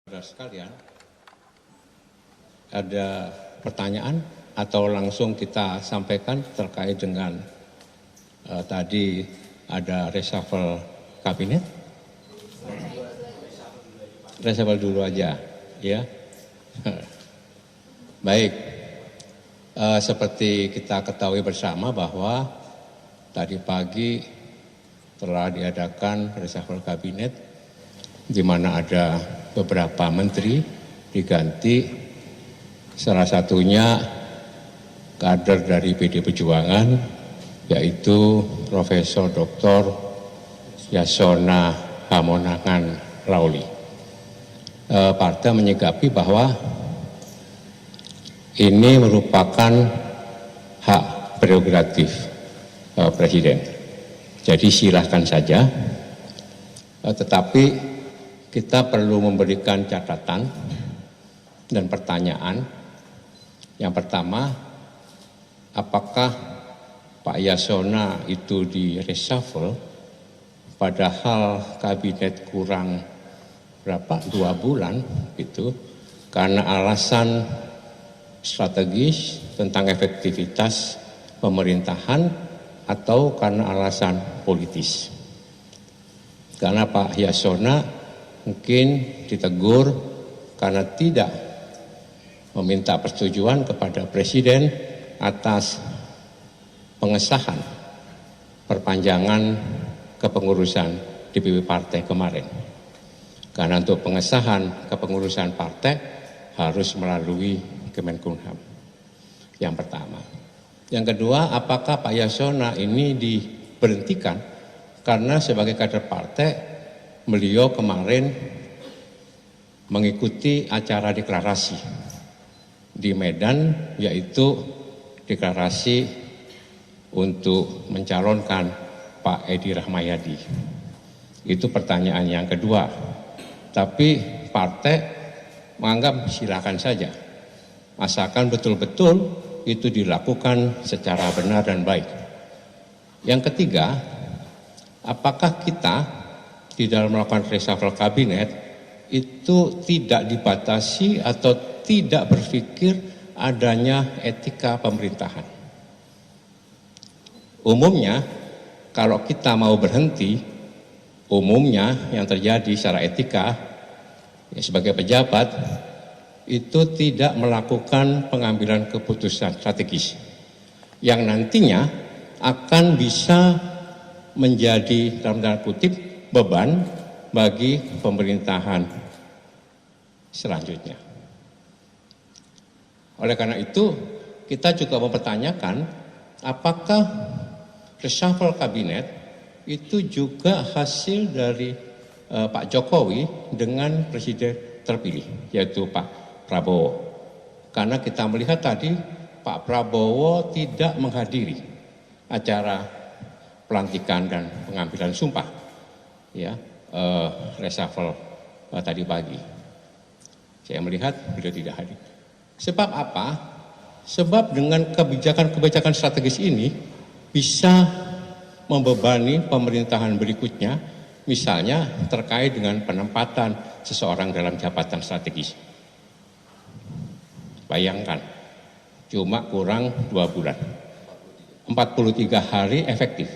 Saudara sekalian, ada pertanyaan atau langsung kita sampaikan terkait dengan tadi ada reshuffle kabinet? Reshuffle dulu aja, ya. Baik, seperti kita ketahui bersama bahwa tadi pagi telah diadakan reshuffle kabinet di mana ada beberapa menteri diganti, salah satunya kader dari PD Perjuangan yaitu Profesor Dr. Yasona Hamonangan Lauli. Partai menyikapi bahwa ini merupakan hak prerogatif Presiden. Jadi silahkan saja, tetapi kita perlu memberikan catatan dan pertanyaan. Yang pertama, apakah Pak Yasona itu di reshuffle padahal kabinet kurang berapa, 2 bulan gitu, karena alasan strategis tentang efektivitas pemerintahan atau karena alasan politis? Karena Pak Yasona mungkin ditegur karena tidak meminta persetujuan kepada Presiden atas pengesahan perpanjangan kepengurusan DPP partai kemarin. Karena untuk pengesahan kepengurusan partai harus melalui Kemenkumham. Yang pertama. Yang kedua, apakah Pak Yasona ini diberhentikan karena sebagai kader partai beliau kemarin mengikuti acara deklarasi di Medan, yaitu deklarasi untuk mencalonkan Pak Edi Rahmayadi. Itu pertanyaan yang kedua. Tapi partai menganggap silakan saja, asalkan betul-betul itu dilakukan secara benar dan baik. Yang ketiga, apakah kita di dalam melakukan reshuffle kabinet itu tidak dibatasi atau tidak berpikir adanya etika pemerintahan? Umumnya kalau kita mau berhenti, umumnya yang terjadi secara etika ya, sebagai pejabat itu tidak melakukan pengambilan keputusan strategis yang nantinya akan bisa menjadi dalam tanda kutip beban bagi pemerintahan selanjutnya. Oleh karena itu, kita juga mempertanyakan apakah reshuffle kabinet itu juga hasil dari Pak Jokowi dengan Presiden terpilih, yaitu Pak Prabowo. Karena kita melihat tadi Pak Prabowo tidak menghadiri acara pelantikan dan pengambilan sumpah ya reshuffle tadi pagi. Saya melihat beliau tidak hadir. Sebab apa? Sebab dengan kebijakan-kebijakan strategis ini bisa membebani pemerintahan berikutnya, misalnya terkait dengan penempatan seseorang dalam jabatan strategis. Bayangkan, cuma kurang 2 bulan, 43 hari efektif.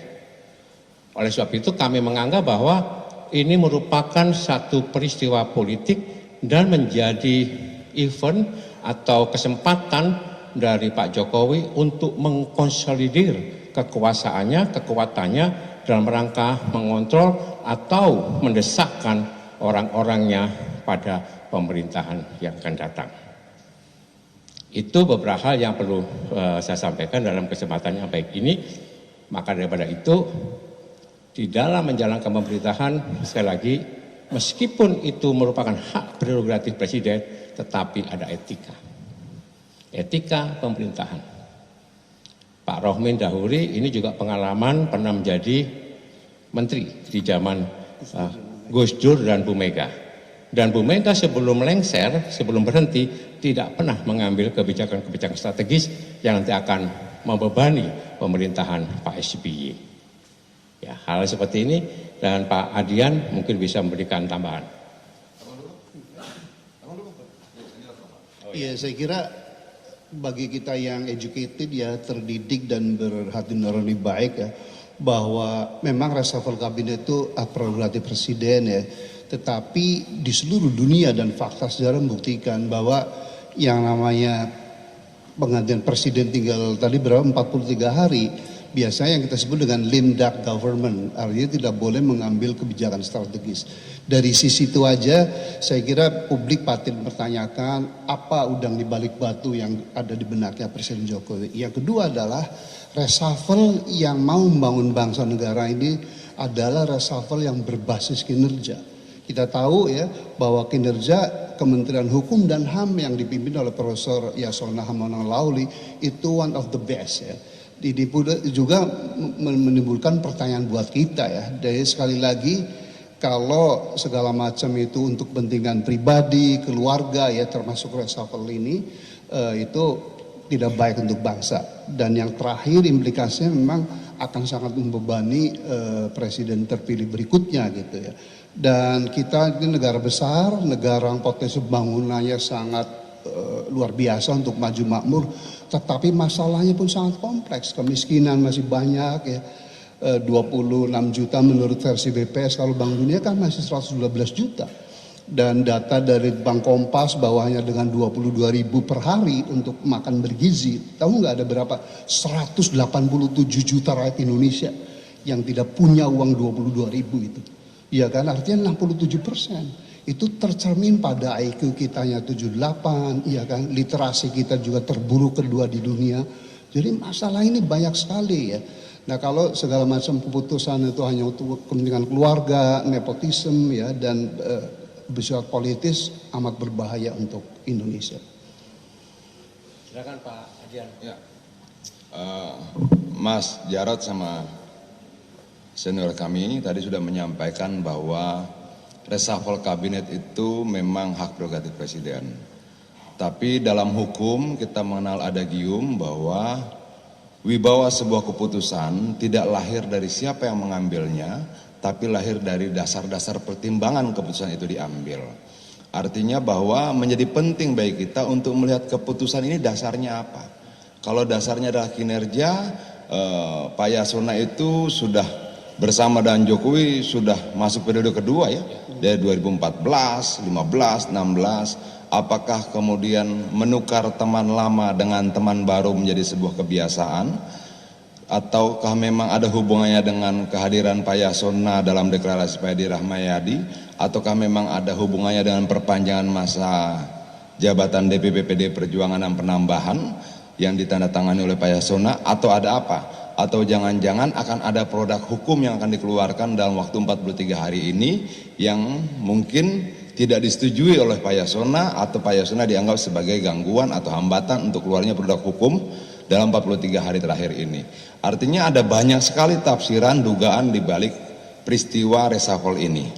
Oleh sebab itu kami menganggap bahwa ini merupakan satu peristiwa politik dan menjadi event atau kesempatan dari Pak Jokowi untuk mengkonsolidir kekuasaannya, kekuatannya dalam rangka mengontrol atau mendesakkan orang-orangnya pada pemerintahan yang akan datang. Itu beberapa hal yang perlu saya sampaikan dalam kesempatan yang baik ini. Maka daripada itu, di dalam menjalankan pemerintahan, sekali lagi, meskipun itu merupakan hak prerogatif Presiden, tetapi ada etika. Etika pemerintahan. Pak Rohmin Dahuri ini juga pengalaman pernah menjadi menteri di zaman Gus Dur dan Bu Mega. Dan Bu Mega sebelum lengser, sebelum berhenti, tidak pernah mengambil kebijakan-kebijakan strategis yang nanti akan membebani pemerintahan Pak SBY. Ya, hal seperti ini dan Pak Adian mungkin bisa memberikan tambahan. Iya, saya kira bagi kita yang educated ya, terdidik dan berhati nurani baik ya, bahwa memang reshuffle kabinet itu prerogatif presiden ya. Tetapi di seluruh dunia dan fakta sejarah membuktikan bahwa yang namanya penggantian presiden tinggal tadi berapa 43 hari, biasanya yang kita sebut dengan lame duck government, artinya tidak boleh mengambil kebijakan strategis. Dari sisi itu aja saya kira publik patut mempertanyakan apa udang di balik batu yang ada di benaknya Presiden Jokowi. Yang kedua adalah reshuffle yang mau membangun bangsa negara ini adalah reshuffle yang berbasis kinerja. Kita tahu ya bahwa kinerja Kementerian Hukum dan HAM yang dipimpin oleh Profesor Yasona Hammonang Lauli itu one of the best ya. Ini juga menimbulkan pertanyaan buat kita ya. Jadi sekali lagi kalau segala macam itu untuk kepentingan pribadi, keluarga ya termasuk reshuffle ini itu tidak baik untuk bangsa. Dan yang terakhir implikasinya memang akan sangat membebani presiden terpilih berikutnya gitu ya. Dan kita ini negara besar, negara yang potensi pembangunannya sangat luar biasa untuk maju makmur, tetapi masalahnya pun sangat kompleks. Kemiskinan masih banyak ya, 26 juta menurut versi BPS, kalau Bank Dunia kan masih 112 juta. Dan data dari Bank Kompas bahwa hanya dengan 22 ribu per hari untuk makan bergizi, tahu nggak ada berapa? 187 juta rakyat Indonesia yang tidak punya uang 22 ribu itu. Ya kan, artinya 67%. Itu tercermin pada IQ kitanya 78, ya kan, literasi kita juga terburuk kedua di dunia. Jadi masalah ini banyak sekali ya. Nah kalau segala macam keputusan itu hanya untuk kepentingan keluarga, nepotisme ya, dan bersifat politis amat berbahaya untuk Indonesia. Silakan Pak Adian. Ya. Mas Jarod sama senior kami tadi sudah menyampaikan bahwa reshuffle kabinet itu memang hak prerogatif presiden. Tapi dalam hukum kita mengenal adagium bahwa wibawa sebuah keputusan tidak lahir dari siapa yang mengambilnya, tapi lahir dari dasar-dasar pertimbangan keputusan itu diambil. Artinya bahwa menjadi penting bagi kita untuk melihat keputusan ini dasarnya apa. Kalau dasarnya adalah kinerja, Pak Yasona itu sudah bersama dengan Jokowi sudah masuk periode kedua ya, dari 2014, 15, 16. Apakah kemudian menukar teman lama dengan teman baru menjadi sebuah kebiasaan? Ataukah memang ada hubungannya dengan kehadiran Pak Yasona dalam deklarasi Pak Edi Rahmayadi? Ataukah memang ada hubungannya dengan perpanjangan masa jabatan DPP PD Perjuangan dan penambahan yang ditandatangani oleh Pak Yasona? Atau ada apa? Atau jangan-jangan akan ada produk hukum yang akan dikeluarkan dalam waktu 43 hari ini yang mungkin tidak disetujui oleh Pak Yasona, atau Pak Yasona dianggap sebagai gangguan atau hambatan untuk keluarnya produk hukum dalam 43 hari terakhir ini. Artinya ada banyak sekali tafsiran, dugaan di balik peristiwa reshuffle ini.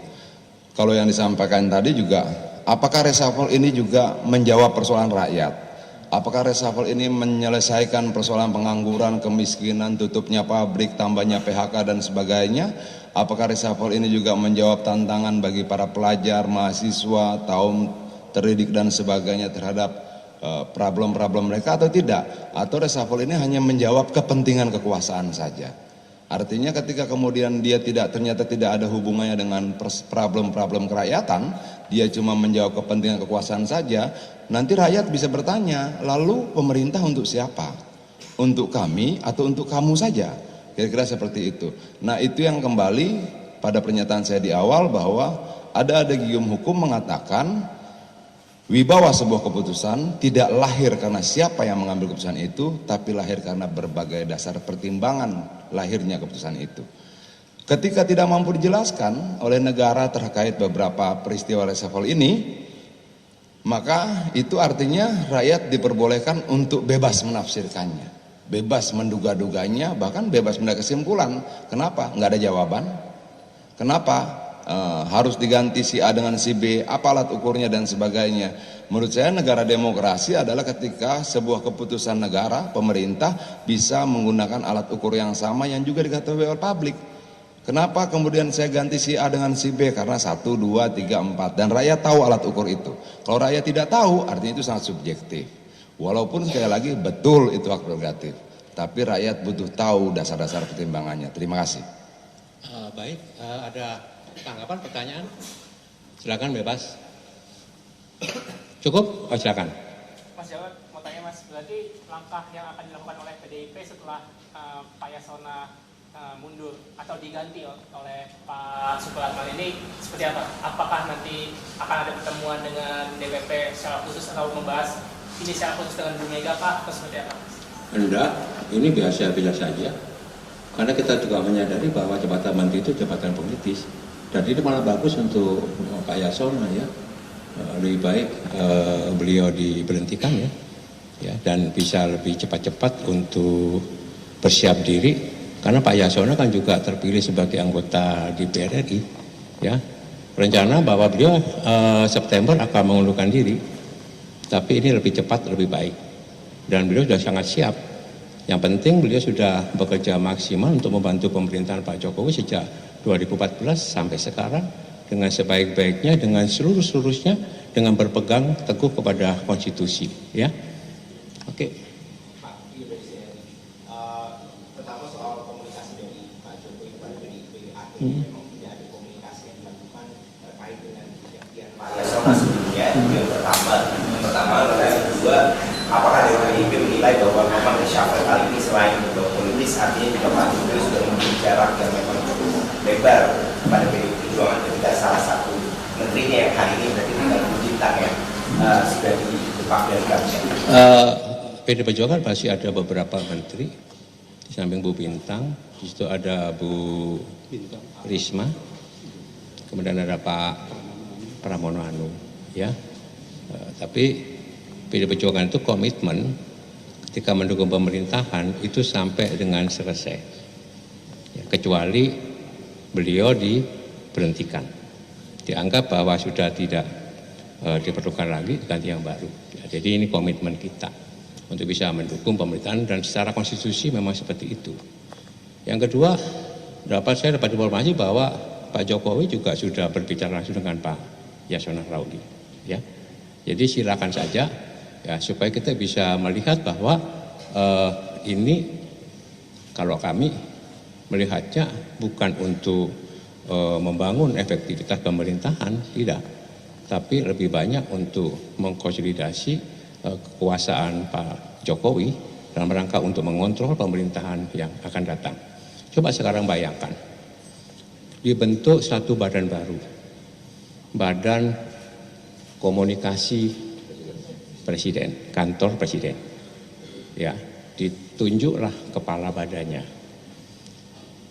Kalau yang disampaikan tadi juga, apakah reshuffle ini juga menjawab persoalan rakyat? Apakah reshuffle ini menyelesaikan persoalan pengangguran, kemiskinan, tutupnya pabrik, tambahnya PHK dan sebagainya? Apakah reshuffle ini juga menjawab tantangan bagi para pelajar, mahasiswa, kaum terdidik dan sebagainya terhadap problem-problem mereka atau tidak? Atau reshuffle ini hanya menjawab kepentingan kekuasaan saja? Artinya ketika kemudian dia ternyata tidak ada hubungannya dengan problem-problem kerakyatan, dia cuma menjawab kepentingan kekuasaan saja, nanti rakyat bisa bertanya, lalu pemerintah untuk siapa? Untuk kami atau untuk kamu saja? Kira-kira seperti itu. Nah itu yang kembali pada pernyataan saya di awal bahwa ada adagium hukum mengatakan wibawa sebuah keputusan tidak lahir karena siapa yang mengambil keputusan itu, tapi lahir karena berbagai dasar pertimbangan lahirnya keputusan itu. Ketika tidak mampu dijelaskan oleh negara terkait beberapa peristiwa reshuffle ini, maka itu artinya rakyat diperbolehkan untuk bebas menafsirkannya, bebas menduga-duganya, bahkan bebas mendapat kesimpulan. Kenapa? Nggak ada jawaban. Kenapa? Harus diganti si A dengan si B, apa alat ukurnya dan sebagainya. Menurut saya negara demokrasi adalah ketika sebuah keputusan negara, pemerintah bisa menggunakan alat ukur yang sama yang juga diketahui oleh publik. Kenapa kemudian saya ganti si A dengan si B? Karena 1, 2, 3, 4. Dan rakyat tahu alat ukur itu. Kalau rakyat tidak tahu, artinya itu sangat subjektif. Walaupun sekali lagi betul itu hak prerogatif. Tapi rakyat butuh tahu dasar-dasar pertimbangannya. Terima kasih. Baik, ada tanggapan, pertanyaan? Silakan bebas. Cukup? Oh, silakan. Mas Jarod, mau tanya Mas, berarti langkah yang akan dilakukan oleh PDIP setelah Pak Yasona mundur atau diganti oleh Pak Supratman ini seperti apa? Apakah nanti akan ada pertemuan dengan DPP secara khusus atau membahas ini secara khusus dengan Bu Mega Pak atau seperti apa? Enggak, ini biasa-biasa saja. Karena kita juga menyadari bahwa jabatan menteri itu jabatan politis. Dan ini malah bagus untuk Pak Yasona ya. Lebih baik beliau diberhentikan ya, dan bisa lebih cepat-cepat untuk bersiap diri. Karena Pak Yasona kan juga terpilih sebagai anggota DPR RI, ya. Rencana bahwa beliau September akan mengundurkan diri, tapi ini lebih cepat lebih baik. Dan beliau sudah sangat siap. Yang penting beliau sudah bekerja maksimal untuk membantu pemerintahan Pak Jokowi sejak 2014 sampai sekarang dengan sebaik-baiknya, dengan seluruh-seluruhnya, dengan berpegang teguh kepada konstitusi, ya. Oke. Pertama soal komunikasi dari Pak Jokowi kepada PDIP, artinya memang tidak ada komunikasi yang dilakukan terkait dengan kejadian Pak Yasona sebelumnya. Itu yang pertama. Yang kedua, apakah dari PDIP menilai bahwa memang reshuffle kali ini selain berbau politis, artinya juga Pak Jokowi sudah memiliki jarak yang memang cukup lebar pada PDIP Perjuangan ketika salah satu menterinya yang hari ini berarti tinggal bintang yang sudah didepak dari kabinet. PD Perjuangan masih ada beberapa menteri, di samping Bu Bintang, di situ ada Bu Risma, kemudian ada Pak Pramono Anung, ya. Tapi PD Perjuangan itu komitmen ketika mendukung pemerintahan itu sampai dengan selesai, ya, kecuali beliau diberhentikan, dianggap bahwa sudah tidak diperlukan lagi, ganti yang baru. Ya, jadi ini komitmen kita untuk bisa mendukung pemerintahan dan secara konstitusi memang seperti itu. Yang kedua, saya dapat informasi bahwa Pak Jokowi juga sudah berbicara langsung dengan Pak Yasona Lauli, ya. Jadi silakan saja, ya, supaya kita bisa melihat bahwa ini kalau kami melihatnya bukan untuk membangun efektivitas pemerintahan, tidak, tapi lebih banyak untuk mengkonsolidasi kekuasaan Pak Jokowi dalam rangka untuk mengontrol pemerintahan yang akan datang. Coba sekarang bayangkan, dibentuk satu badan baru, Badan Komunikasi Presiden, Kantor Presiden, ya, ditunjuklah kepala badannya.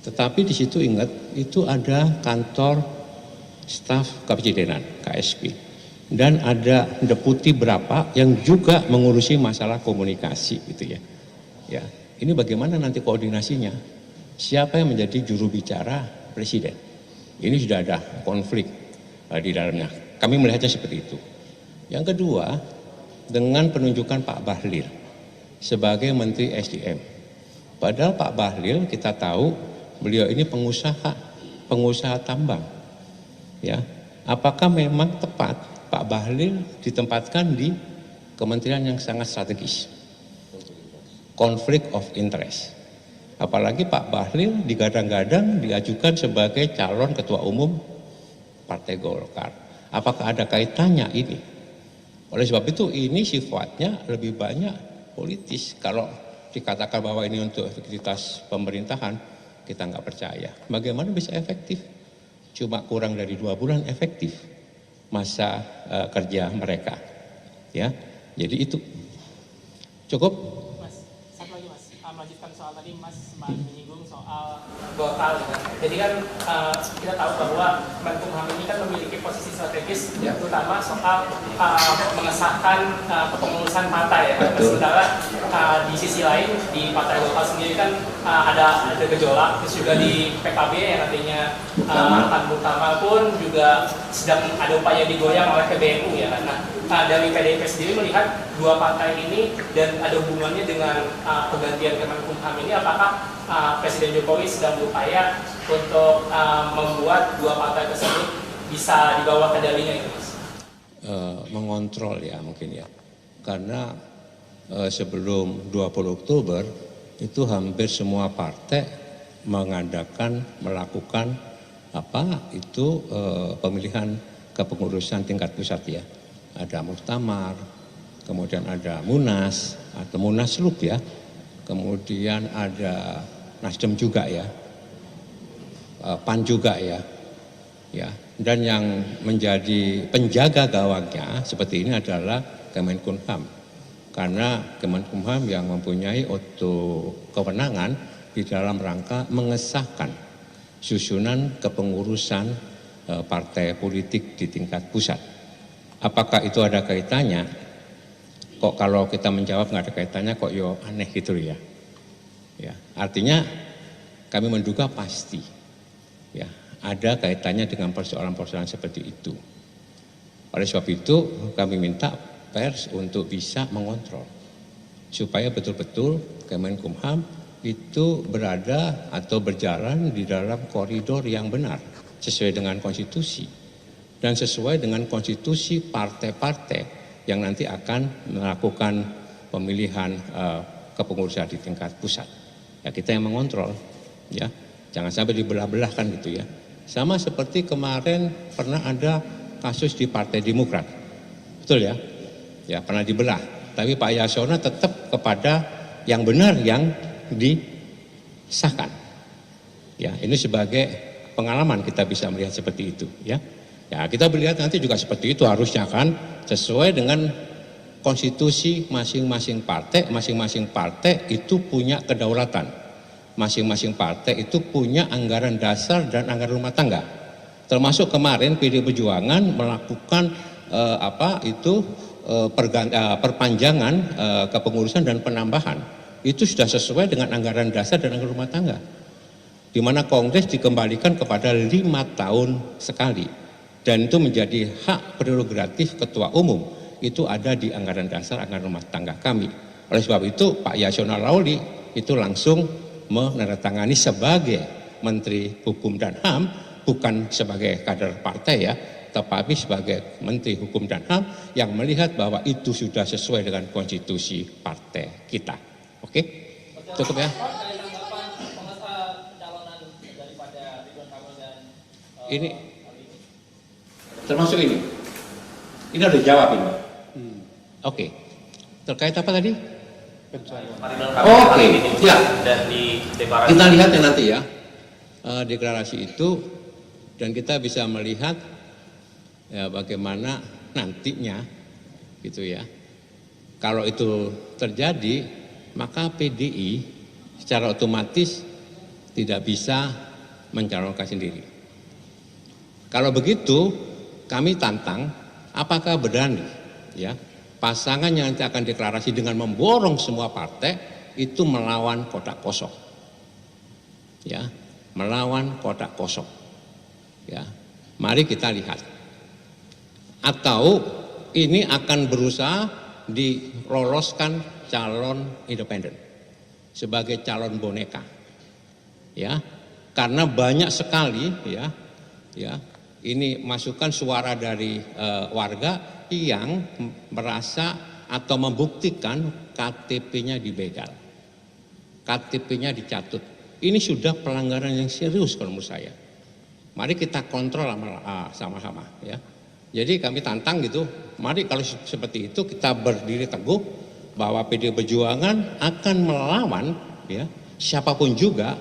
Tetapi di situ ingat, itu ada kantor staf kepresidenan, KSP. Dan ada deputi berapa yang juga mengurusi masalah komunikasi gitu ya. Ya, ini bagaimana nanti koordinasinya? Siapa yang menjadi juru bicara presiden? Ini sudah ada konflik di dalamnya. Kami melihatnya seperti itu. Yang kedua, dengan penunjukan Pak Bahlil sebagai Menteri SDM. Padahal Pak Bahlil kita tahu beliau ini pengusaha tambang. Ya, apakah memang tepat Pak Bahlil ditempatkan di kementerian yang sangat strategis, konflik of interest. Apalagi Pak Bahlil digadang-gadang diajukan sebagai calon ketua umum Partai Golkar. Apakah ada kaitannya ini? Oleh sebab itu ini sifatnya lebih banyak politis. Kalau dikatakan bahwa ini untuk efektivitas pemerintahan, kita nggak percaya. Bagaimana bisa efektif? Cuma kurang dari 2 bulan efektif masa kerja mereka, ya. Jadi itu cukup. Mas, satu lagi Mas, melanjutkan soal tadi Mas sempat menyinggung soal Golkar. Jadi kan kita tahu bahwa Menkumham ini kan memiliki posisi strategis, ya, terutama soal mengesahkan kepengurusan partai, ya. Sementara di sisi lain di Partai Golkar sendiri kan ada gejolak, terus juga di PKB yang nantinya Tan Murtamal pun juga sedang ada upaya digoyang oleh PBNU, ya. Nah, dari PDIP sendiri melihat dua partai ini dan ada hubungannya dengan penggantian Kemenkumham ini, apakah Presiden Jokowi sedang berupaya untuk membuat dua partai tersebut bisa dibawa kendalinya itu, Mas? Mengontrol ya mungkin ya, karena sebelum 20 Oktober itu hampir semua partai melakukan pemilihan kepengurusan tingkat pusat ya. Ada muktamar, kemudian ada munas atau munaslup ya, kemudian ada Nasdem juga ya, PAN juga ya, dan yang menjadi penjaga gawangnya seperti ini adalah Kemenkumham, karena Kemenkumham yang mempunyai kewenangan di dalam rangka mengesahkan susunan kepengurusan partai politik di tingkat pusat. Apakah itu ada kaitannya? Kok kalau kita menjawab nggak ada kaitannya kok yo aneh gitu ya. Artinya kami menduga pasti ya ada kaitannya dengan persoalan-persoalan seperti itu. Oleh sebab itu kami minta pers untuk bisa mengontrol supaya betul-betul Kemenkumham itu berada atau berjalan di dalam koridor yang benar sesuai dengan konstitusi dan sesuai dengan konstitusi partai-partai yang nanti akan melakukan pemilihan kepengurusan di tingkat pusat. Ya kita yang mengontrol ya, jangan sampai dibelah-belahkan gitu ya. Sama seperti kemarin pernah ada kasus di Partai Demokrat, betul ya? Ya pernah dibelah, tapi Pak Yasona tetap kepada yang benar yang disahkan. Ya ini sebagai pengalaman kita bisa melihat seperti itu ya. Ya kita melihat nanti juga seperti itu harusnya kan sesuai dengan konstitusi masing-masing partai itu punya kedaulatan. Masing-masing partai itu punya anggaran dasar dan anggaran rumah tangga. Termasuk kemarin PD Perjuangan melakukan perpanjangan kepengurusan dan penambahan. Itu sudah sesuai dengan anggaran dasar dan anggaran rumah tangga. Di mana Kongres dikembalikan kepada 5 tahun sekali. Dan itu menjadi hak prerogatif Ketua Umum. Itu ada di anggaran dasar, anggaran rumah tangga kami. Oleh sebab itu Pak Yasona Lawli itu langsung menandatangani sebagai Menteri Hukum dan HAM, bukan sebagai kader partai ya, tetapi sebagai Menteri Hukum dan HAM yang melihat bahwa itu sudah sesuai dengan konstitusi partai kita. Oke? Cukup ya? Ini termasuk ini. Ini udah dijawab ini. Oke. Terkait apa tadi? Oke. Ya. Kita lihat ya nanti ya. Deklarasi itu dan kita bisa melihat ya bagaimana nantinya gitu ya. Kalau itu terjadi, maka PDI secara otomatis tidak bisa mencalonkan sendiri. Kalau begitu, kami tantang apakah berani ya pasangan yang nanti akan deklarasi dengan memborong semua partai itu melawan kotak kosong. Ya, melawan kotak kosong. Ya. Mari kita lihat. Atau ini akan berusaha diloloskan calon independen sebagai calon boneka. Ya. Karena banyak sekali ya ini masukan suara dari warga yang merasa atau membuktikan KTP-nya dibegal, KTP-nya dicatut. Ini sudah pelanggaran yang serius kalau menurut saya. Mari kita kontrol sama-sama ya. Jadi kami tantang gitu, mari kalau seperti itu kita berdiri teguh bahwa PD Perjuangan akan melawan ya siapapun juga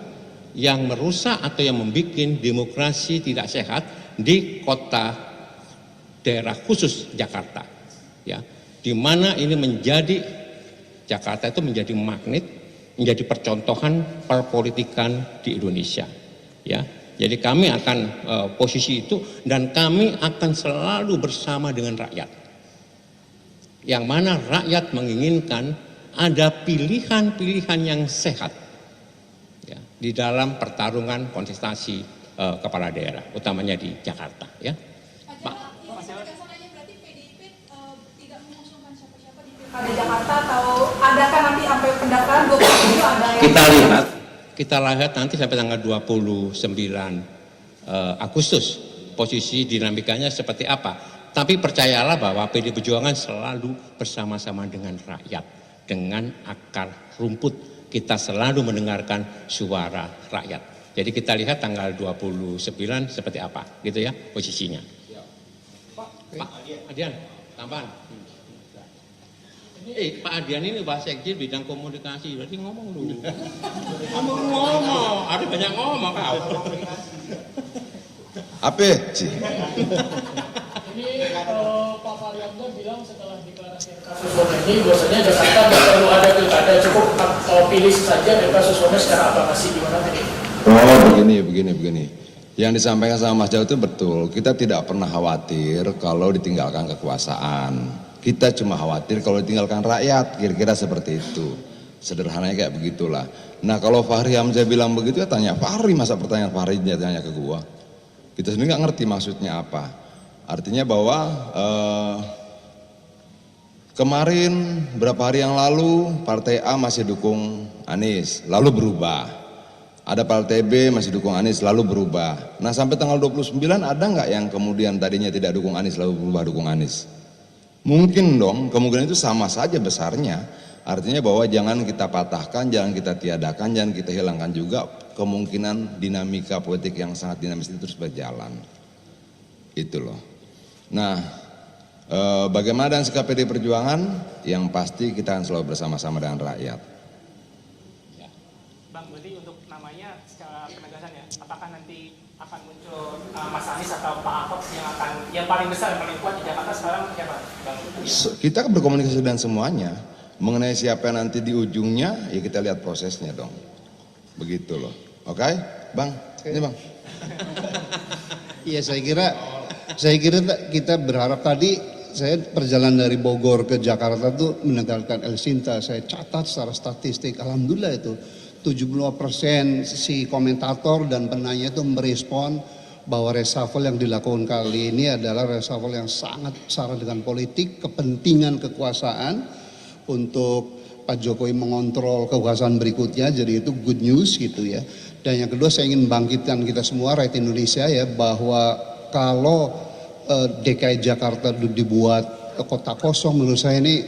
yang merusak atau yang membuat demokrasi tidak sehat di kota daerah khusus Jakarta ya, di mana ini menjadi Jakarta itu menjadi magnet, menjadi percontohan perpolitikan di Indonesia ya. Jadi kami akan posisi itu dan kami akan selalu bersama dengan rakyat, yang mana rakyat menginginkan ada pilihan-pilihan yang sehat ya, di dalam pertarungan kontestasi kepala daerah, utamanya di Jakarta ya. Pak. Ada Jakarta atau adakah nanti sampai pendaftaran 27 ada yang Kita lihat nanti sampai tanggal 29 Agustus posisi dinamikanya seperti apa. Tapi percayalah bahwa PD Perjuangan selalu bersama-sama dengan rakyat, dengan akar rumput. Kita selalu mendengarkan suara rakyat. Jadi kita lihat tanggal 29 seperti apa, gitu ya posisinya. Pak Adian, tambahan. Pak Adian ini Pak Sekjen bidang komunikasi, berarti ngomong dulu. Ngomong, ada banyak ngomong kau. Apa sih? Ini Pak Faryamda bilang setelah deklarasi kasus bom ini, bahwasanya Jakarta tidak perlu ada pilkada, cukup pilih saja dan kasus bomnya secara aklamasi, gimana tadi? Oh begini. Yang disampaikan sama Mas Jauh itu betul. Kita tidak pernah khawatir kalau ditinggalkan kekuasaan. Kita cuma khawatir kalau ditinggalkan rakyat, kira-kira seperti itu. Sederhananya kayak begitulah. Nah kalau Fahri Hamzah bilang begitu ya tanya Fahri, masa pertanyaan Fahri dia tanya ke gua. Kita sendiri nggak ngerti maksudnya apa. Artinya bahwa kemarin berapa hari yang lalu Partai A masih dukung Anies, lalu berubah. Ada Partai B masih dukung Anies, lalu berubah. Nah sampai tanggal 29 ada nggak yang kemudian tadinya tidak dukung Anies lalu berubah dukung Anies? Mungkin dong, kemungkinan itu sama saja besarnya. Artinya bahwa jangan kita patahkan, jangan kita tiadakan, jangan kita hilangkan juga kemungkinan dinamika politik yang sangat dinamis itu terus berjalan. Itu loh. Nah, bagaimana dengan sikap PD Perjuangan? Yang pasti kita akan selalu bersama-sama dengan rakyat. Bang, berarti untuk namanya secara penegasan ya, apakah nanti akan muncul Mas Anies atau Pak Ahok yang paling besar, yang paling kuat di Jakarta sekarang siapa, Bang? Kita berkomunikasi dengan semuanya. Mengenai siapa yang nanti di ujungnya, ya kita lihat prosesnya dong. Begitu loh. Oke, Bang? Ini Bang. Iya, saya kira kita berharap tadi saya perjalanan dari Bogor ke Jakarta tuh meninggalkan El Sinta. Saya catat secara statistik, alhamdulillah itu 75% si komentator dan penanya itu merespon bahwa reshuffle yang dilakukan kali ini adalah reshuffle yang sangat syarat dengan politik, kepentingan kekuasaan untuk Pak Jokowi mengontrol kekuasaan berikutnya, jadi itu good news gitu ya. Dan yang kedua saya ingin bangkitkan kita semua rakyat Indonesia ya, bahwa kalau DKI Jakarta dibuat kota kosong, menurut saya ini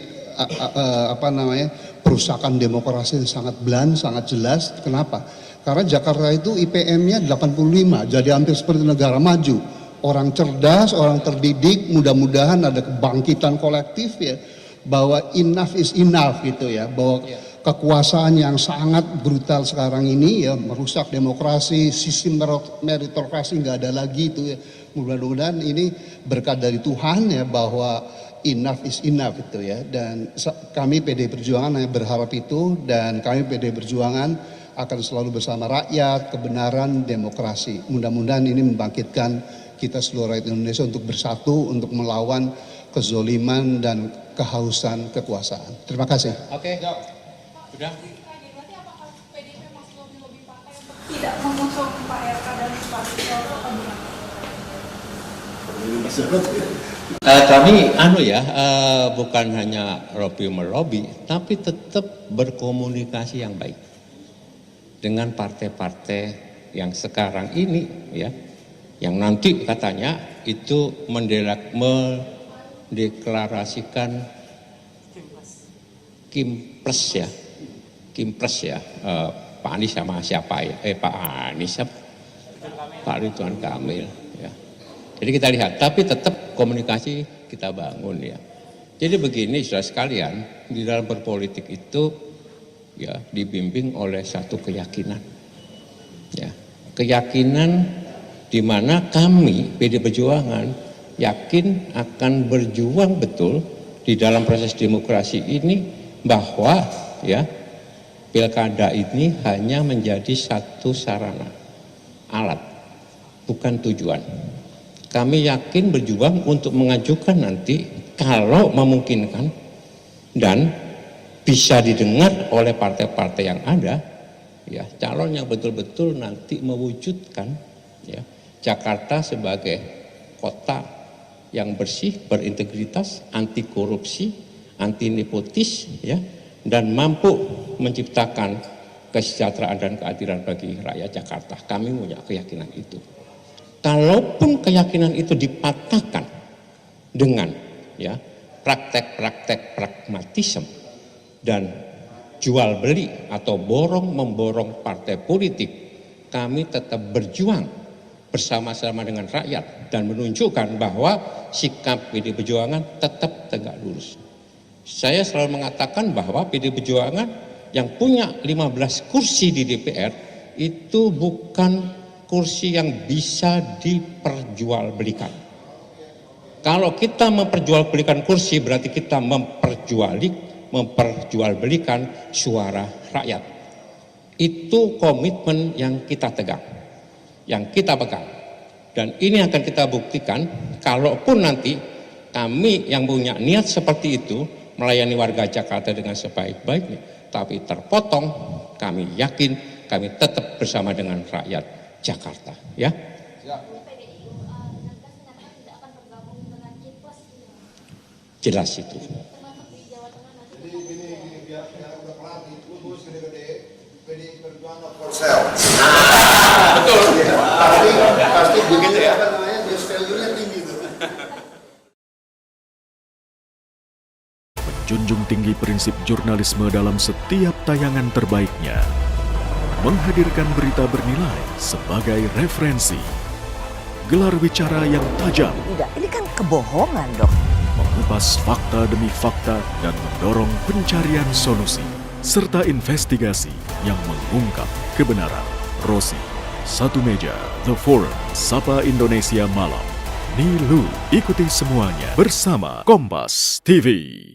perusakan demokrasi yang sangat blunt, sangat jelas. Kenapa? Karena Jakarta itu IPM-nya 85, jadi hampir seperti negara maju. Orang cerdas, orang terdidik, mudah-mudahan ada kebangkitan kolektif ya, bahwa enough is enough gitu ya, bahwa kekuasaan yang sangat brutal sekarang ini ya merusak demokrasi, sistem meritokrasi nggak ada lagi itu ya. Mudah-mudahan ini berkat dari Tuhan ya, bahwa enough is enough itu ya. Dan kami PD Perjuangan hanya berharap itu, dan kami PD Perjuangan akan selalu bersama rakyat, kebenaran, demokrasi. Mudah-mudahan ini membangkitkan kita seluruh rakyat Indonesia untuk bersatu, untuk melawan kezoliman dan kehausan kekuasaan. Terima kasih. Oke, sudah. Berarti apakah PDIP masih lobby-lobby partai untuk tidak mengusung Pak RK dan Pak Jokowi atau gimana? Kami bukan hanya lobby melobi, tapi tetap berkomunikasi yang baik dengan partai-partai yang sekarang ini ya, yang nanti katanya itu mendeklarasikan Kimpres ya, Pak Anies sama siapa ya? Pak Anies, Pak Ridwan Kamil ya. Jadi kita lihat, tapi tetap komunikasi kita bangun ya. Jadi begini saudara sekalian, di dalam berpolitik itu ya dibimbing oleh satu keyakinan. Ya, keyakinan di mana kami PD Perjuangan yakin akan berjuang betul di dalam proses demokrasi ini, bahwa ya pilkada ini hanya menjadi satu sarana, alat, bukan tujuan. Kami yakin berjuang untuk mengajukan nanti kalau memungkinkan dan bisa didengar oleh partai-partai yang ada ya, calon yang betul-betul nanti mewujudkan ya Jakarta sebagai kota yang bersih, berintegritas, anti korupsi, anti nepotis, ya, dan mampu menciptakan kesejahteraan dan keadilan bagi rakyat Jakarta. Kami punya keyakinan itu. Kalaupun keyakinan itu dipatahkan dengan ya praktek-praktek pragmatisme dan jual beli atau borong memborong partai politik, kami tetap berjuang bersama-sama dengan rakyat dan menunjukkan bahwa sikap PD Perjuangan tetap tegak lurus. Saya selalu mengatakan bahwa PD Perjuangan yang punya 15 kursi di DPR itu bukan kursi yang bisa diperjualbelikan. Kalau kita memperjualbelikan kursi berarti kita memperjualbelikan suara rakyat. Itu komitmen yang kita tegang, yang kita pegang. Dan ini akan kita buktikan kalaupun nanti kami yang punya niat seperti itu melayani warga Jakarta dengan sebaik-baiknya, tapi terpotong, kami yakin kami tetap bersama dengan rakyat Jakarta. Ya. Jelas itu. Pasti begitu ya. Apa namanya? Dia value-nya tinggi tuh. Menjunjung tinggi prinsip jurnalisme dalam setiap tayangan terbaiknya. Menghadirkan berita bernilai sebagai referensi. Gelar bicara yang tajam. Tidak, ini kan kebohongan dok. Mengupas fakta demi fakta dan mendorong pencarian solusi. Serta investigasi yang mengungkap kebenaran. Rosi, Satu Meja, The Forum, Sapa Indonesia Malam. Nilu, ikuti semuanya bersama Kompas TV.